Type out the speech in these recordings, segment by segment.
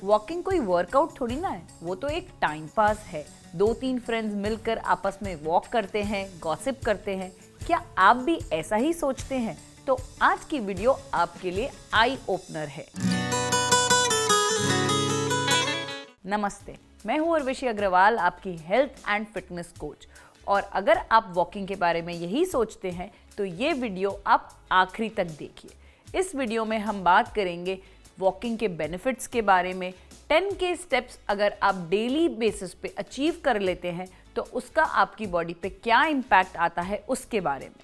Walking कोई workout थोड़ी ना है, वो तो एक टाइम पास है। 2-3 फ्रेंड्स मिलकर आपस में वॉक करते हैं, गॉसिप करते हैं। क्या आप भी ऐसा ही सोचते हैं? तो आज की वीडियो आपके लिए आई ओपनर है। नमस्ते, मैं हूँ उर्वशी अग्रवाल, आपकी हेल्थ एंड फिटनेस कोच। और अगर आप वॉकिंग के बारे में यही सोचते हैं तो ये वीडियो आप आखिरी तक देखिए। इस वीडियो में हम बात करेंगे वॉकिंग के बेनिफिट्स के बारे में। 10 के स्टेप्स अगर आप डेली बेसिस पे अचीव कर लेते हैं तो उसका आपकी बॉडी पे क्या इम्पैक्ट आता है उसके बारे में।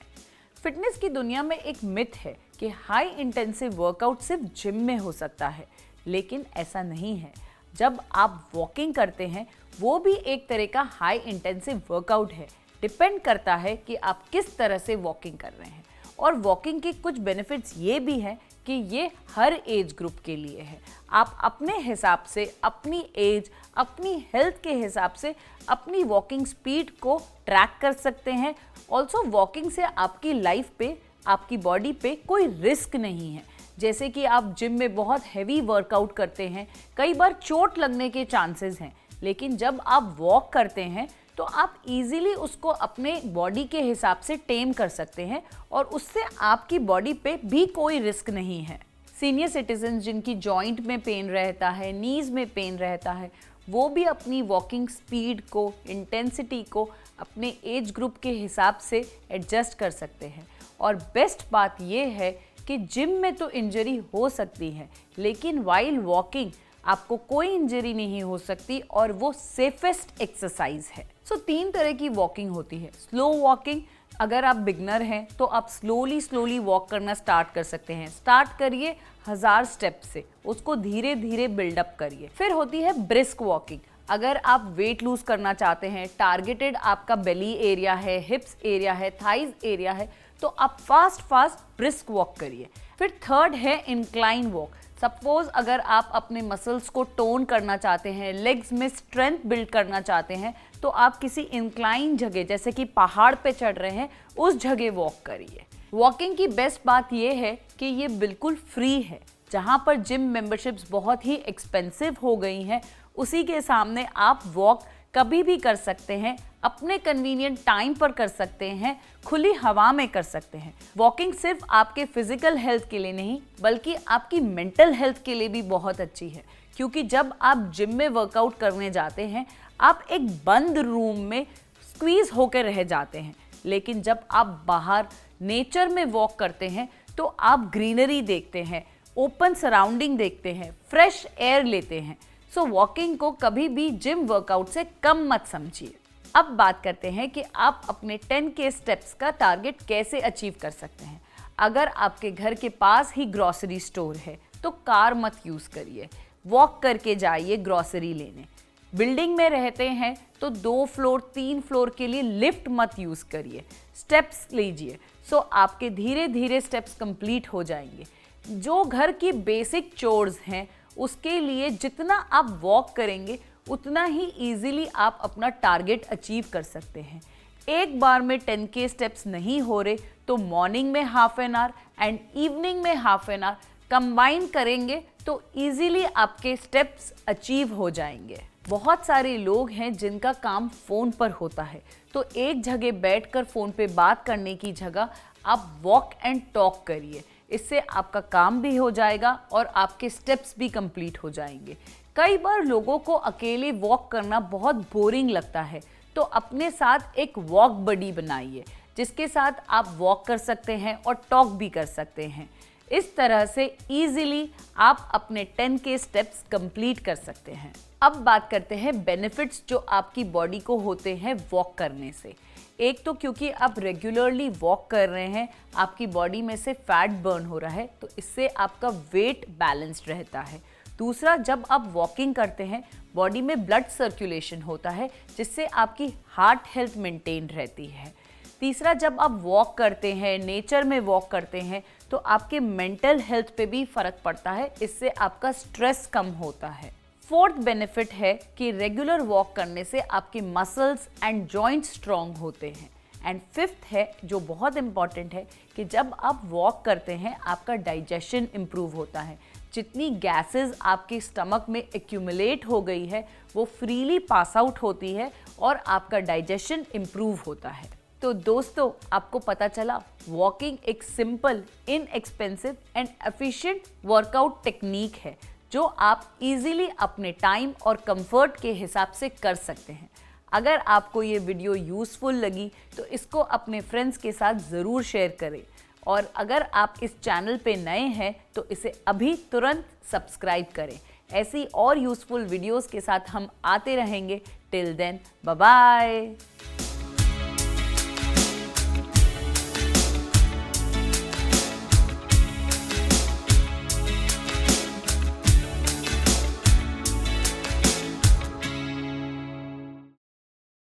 फिटनेस की दुनिया में एक मिथ है कि हाई इंटेंसिव वर्कआउट सिर्फ जिम में हो सकता है, लेकिन ऐसा नहीं है। जब आप वॉकिंग करते हैं वो भी एक तरह का हाई इंटेंसिव वर्कआउट है। डिपेंड करता है कि आप किस तरह से वॉकिंग कर रहे हैं। और वॉकिंग के कुछ बेनिफिट्स ये भी हैं कि ये हर एज ग्रुप के लिए है। आप अपने हिसाब से, अपनी एज, अपनी हेल्थ के हिसाब से अपनी वॉकिंग स्पीड को ट्रैक कर सकते हैं। ऑल्सो वॉकिंग से आपकी लाइफ पे, आपकी बॉडी पे कोई रिस्क नहीं है। जैसे कि आप जिम में बहुत हैवी वर्कआउट करते हैं, कई बार चोट लगने के चांसेस हैं, लेकिन जब आप वॉक करते हैं तो आप इजीली उसको अपने बॉडी के हिसाब से टेम कर सकते हैं और उससे आपकी बॉडी पे भी कोई रिस्क नहीं है। सीनियर सिटीजन जिनकी जॉइंट में पेन रहता है, नीज में पेन रहता है, वो भी अपनी वॉकिंग स्पीड को, इंटेंसिटी को अपने एज ग्रुप के हिसाब से एडजस्ट कर सकते हैं। और बेस्ट बात ये है कि जिम में तो इंजरी हो सकती है, लेकिन वाइल वॉकिंग आपको कोई इंजरी नहीं हो सकती और वो सेफेस्ट एक्सरसाइज है। सो 3 तरह की वॉकिंग होती है। स्लो वॉकिंग, अगर आप बिगनर हैं तो आप स्लोली वॉक करना स्टार्ट कर सकते हैं। स्टार्ट करिए 1000 स्टेप से, उसको धीरे धीरे बिल्डअप करिए। फिर होती है ब्रिस्क वॉकिंग। अगर आप वेट लूज करना चाहते हैं, टारगेटेड आपका बेली एरिया है, हिप्स एरिया है, थाइज एरिया है, तो आप फास्ट ब्रिस्क वॉक करिए। फिर थर्ड है इंक्लाइन वॉक। सपोज अगर आप अपने मसल्स को टोन करना चाहते हैं, लेग्स में स्ट्रेंथ बिल्ड करना चाहते हैं, तो आप किसी इंक्लाइन जगह, जैसे कि पहाड़ पे चढ़ रहे हैं, उस जगह वॉक करिए। वॉकिंग की बेस्ट बात यह है कि ये बिल्कुल फ्री है। जहाँ पर जिम मेंबरशिप्स बहुत ही एक्सपेंसिव हो गई हैं, उसी के सामने आप वॉक कभी भी कर सकते हैं, अपने कन्वीनियंट टाइम पर कर सकते हैं, खुली हवा में कर सकते हैं। वॉकिंग सिर्फ आपके फिजिकल हेल्थ के लिए नहीं, बल्कि आपकी मेंटल हेल्थ के लिए भी बहुत अच्छी है। क्योंकि जब आप जिम में वर्कआउट करने जाते हैं, आप एक बंद रूम में स्क्वीज होकर रह जाते हैं, लेकिन जब आप बाहर नेचर में वॉक करते हैं तो आप ग्रीनरी देखते हैं, ओपन सराउंडिंग देखते हैं, फ्रेश एयर लेते हैं। सो वॉकिंग को कभी भी जिम वर्कआउट से कम मत समझिए। अब बात करते हैं कि आप अपने 10 के स्टेप्स का टारगेट कैसे अचीव कर सकते हैं। अगर आपके घर के पास ही ग्रॉसरी स्टोर है तो कार मत यूज़ करिए, वॉक करके जाइए ग्रॉसरी लेने। बिल्डिंग में रहते हैं तो 2 फ्लोर 3 फ्लोर के लिए लिफ्ट मत यूज़ करिए, स्टेप्स लीजिए। सो आपके धीरे धीरे स्टेप्स कंप्लीट हो जाएंगे। जो घर की बेसिक चोर्स हैं उसके लिए जितना आप वॉक करेंगे उतना ही इजीली आप अपना टारगेट अचीव कर सकते हैं। एक बार में 10 के स्टेप्स नहीं हो रहे तो मॉर्निंग में half an hour and evening में हाफ एन आवर कंबाइन करेंगे तो इजीली आपके स्टेप्स अचीव हो जाएंगे। बहुत सारे लोग हैं जिनका काम फ़ोन पर होता है, तो एक जगह बैठकर फ़ोन पे बात करने की जगह आप वॉक एंड टॉक करिए। इससे आपका काम भी हो जाएगा और आपके स्टेप्स भी कंप्लीट हो जाएंगे। कई बार लोगों को अकेले वॉक करना बहुत बोरिंग लगता है, तो अपने साथ एक वॉक बडी बनाइए जिसके साथ आप वॉक कर सकते हैं और टॉक भी कर सकते हैं। इस तरह से इजीली आप अपने 10 के स्टेप्स कंप्लीट कर सकते हैं। अब बात करते हैं बेनिफिट्स जो आपकी बॉडी को होते हैं वॉक करने से। एक तो क्योंकि आप रेगुलरली वॉक कर रहे हैं, आपकी बॉडी में से फैट बर्न हो रहा है, तो इससे आपका वेट बैलेंस्ड रहता है। दूसरा, जब आप वॉकिंग करते हैं बॉडी में ब्लड सर्कुलेशन होता है, जिससे आपकी हार्ट हेल्थ मेंटेन रहती है। तीसरा, जब आप वॉक करते हैं, नेचर में वॉक करते हैं, तो आपके मेंटल हेल्थ पे भी फ़र्क पड़ता है, इससे आपका स्ट्रेस कम होता है। फोर्थ बेनिफिट है कि रेगुलर वॉक करने से आपके मसल्स एंड जॉइंट्स स्ट्रॉन्ग होते हैं। एंड फिफ्थ है जो बहुत इंपॉर्टेंट है कि जब आप वॉक करते हैं आपका डाइजेशन इम्प्रूव होता है। जितनी गैसेस आपके स्टमक में एक्यूमुलेट हो गई है वो फ्रीली पास आउट होती है और आपका डाइजेशन इम्प्रूव होता है। तो दोस्तों, आपको पता चला वॉकिंग एक simple, inexpensive and efficient workout technique है जो आप इजीली अपने टाइम और कंफर्ट के हिसाब से कर सकते हैं। अगर आपको ये वीडियो यूज़फुल लगी तो इसको अपने फ्रेंड्स के साथ ज़रूर शेयर करें और अगर आप इस चैनल पे नए हैं तो इसे अभी तुरंत सब्सक्राइब करें। ऐसी और यूज़फुल वीडियोस के साथ हम आते रहेंगे। Till then, bye bye.